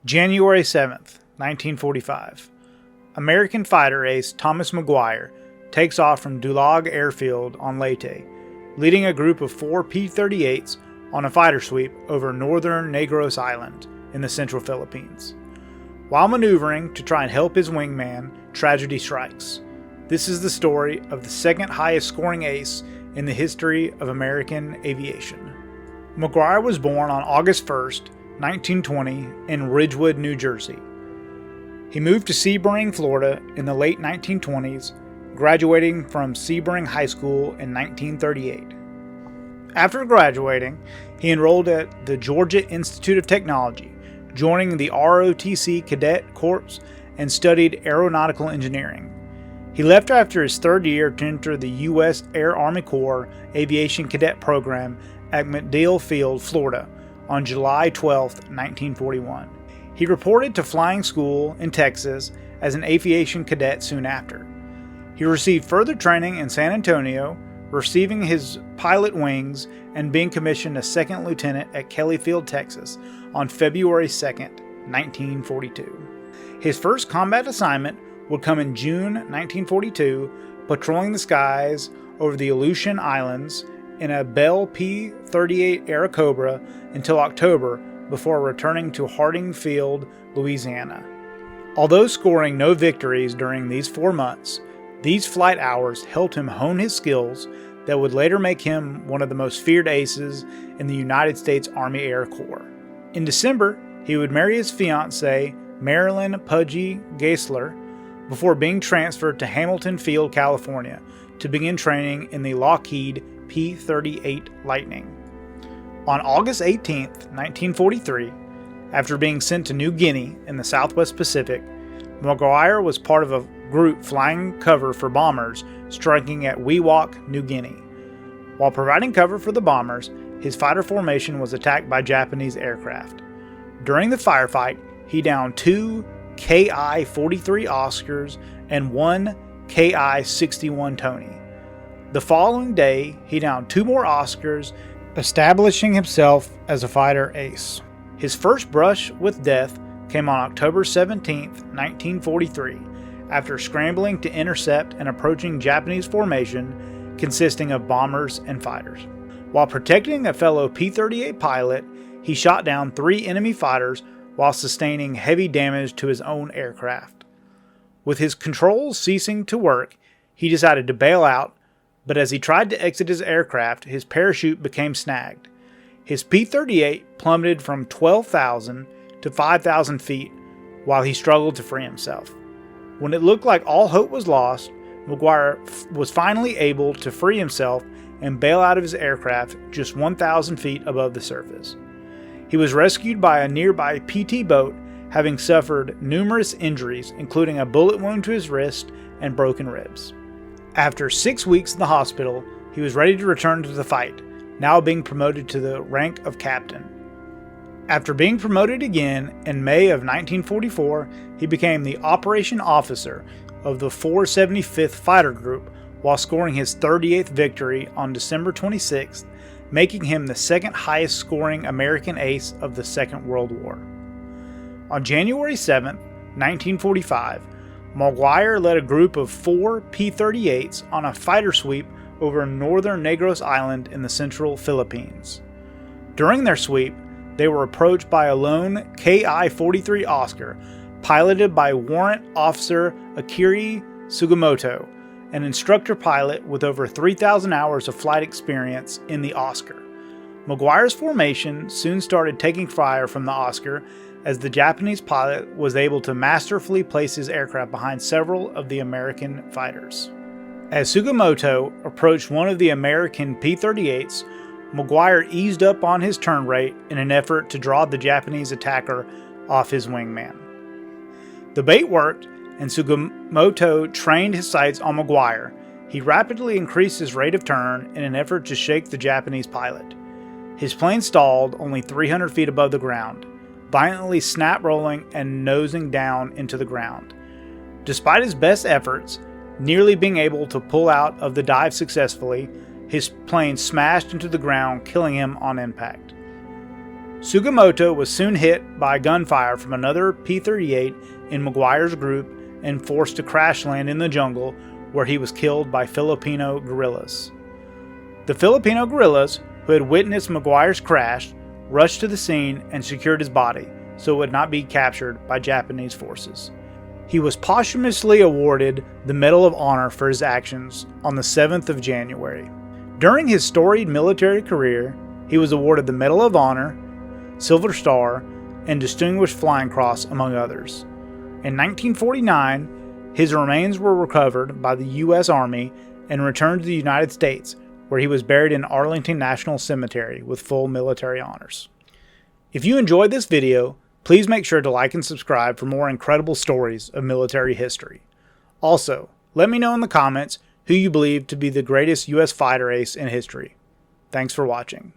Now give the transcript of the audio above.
January 7th, 1945. American fighter ace Thomas McGuire takes off from Dulag Airfield on Leyte, leading a group of 4 P-38s on a fighter sweep over northern Negros Island in the central Philippines. While maneuvering to try and help his wingman, tragedy strikes. This is the story of the second highest scoring ace in the history of American aviation. McGuire was born on August 1st, 1920 in Ridgewood, New Jersey. He moved to Sebring, Florida in the late 1920s, graduating from Sebring High School in 1938. After graduating, he enrolled at the Georgia Institute of Technology, joining the ROTC Cadet Corps and studied aeronautical engineering. He left after his third year to enter the U.S. Army Corps Aviation Cadet Program at MacDill Field, Florida, on July 12, 1941. He reported to flying school in Texas as an aviation cadet soon after. He received further training in San Antonio, receiving his pilot wings and being commissioned a second lieutenant at Kelly Field, Texas on February 2, 1942. His first combat assignment would come in June 1942, patrolling the skies over the Aleutian Islands in a Bell P-38 Airacobra until October before returning to Harding Field, Louisiana. Although scoring no victories during these 4 months, these flight hours helped him hone his skills that would later make him one of the most feared aces in the United States Army Air Corps. In December, he would marry his fiancé, Marilynn "Pudgy" Giesler, before being transferred to Hamilton Field, California, to begin training in the Lockheed P-38 Lighting. On August 18, 1943, after being sent to New Guinea in the Southwest Pacific, McGuire was part of a group flying cover for bombers striking at Wewak, New Guinea. While providing cover for the bombers, his fighter formation was attacked by Japanese aircraft. During the firefight, he downed 2 Ki-43 Oscars and 1 Ki-61 Tony. The following day, he downed 2 more Oscars, establishing himself as a fighter ace. His first brush with death came on October 17, 1943, after scrambling to intercept an approaching Japanese formation consisting of bombers and fighters. While protecting a fellow P-38 pilot, he shot down 3 enemy fighters while sustaining heavy damage to his own aircraft. With his controls ceasing to work, he decided to bail out, but as he tried to exit his aircraft, his parachute became snagged. His P-38 plummeted from 12,000 to 5,000 feet while he struggled to free himself. When it looked like all hope was lost, McGuire was finally able to free himself and bail out of his aircraft just 1,000 feet above the surface. He was rescued by a nearby PT boat, having suffered numerous injuries, including a bullet wound to his wrist and broken ribs. After 6 weeks in the hospital, he was ready to return to the fight, now being promoted to the rank of captain. After being promoted again in May of 1944, he became the operation officer of the 475th Fighter Group while scoring his 38th victory on December 26th, making him the second highest scoring American ace of the Second World War. On January 7, 1945, McGuire led a group of 4 P-38s on a fighter sweep over northern Negros Island in the central Philippines. During their sweep, they were approached by a lone Ki-43 Oscar, piloted by Warrant Officer Akiri Sugimoto, an instructor pilot with over 3,000 hours of flight experience in the Oscar. McGuire's formation soon started taking fire from the Oscar as the Japanese pilot was able to masterfully place his aircraft behind several of the American fighters. As Sugimoto approached one of the American P-38s, McGuire eased up on his turn rate in an effort to draw the Japanese attacker off his wingman. The bait worked, and Sugimoto trained his sights on McGuire. He rapidly increased his rate of turn in an effort to shake the Japanese pilot. His plane stalled only 300 feet above the ground, violently snap rolling and nosing down into the ground. Despite his best efforts, nearly being able to pull out of the dive successfully, his plane smashed into the ground, killing him on impact. Sugimoto was soon hit by gunfire from another P-38 in McGuire's group and forced to crash land in the jungle, where he was killed by Filipino guerrillas. The Filipino guerrillas, who had witnessed McGuire's crash, rushed to the scene and secured his body so it would not be captured by Japanese forces. He was posthumously awarded the Medal of Honor for his actions on the 7th of January. During his storied military career, he was awarded the Medal of Honor, Silver Star, and Distinguished Flying Cross, among others. In 1949, his remains were recovered by the U.S. Army and returned to the United States, where he was buried in Arlington National Cemetery with full military honors. If you enjoyed this video, please make sure to like and subscribe for more incredible stories of military history. Also, let me know in the comments who you believe to be the greatest U.S. fighter ace in history. Thanks for watching.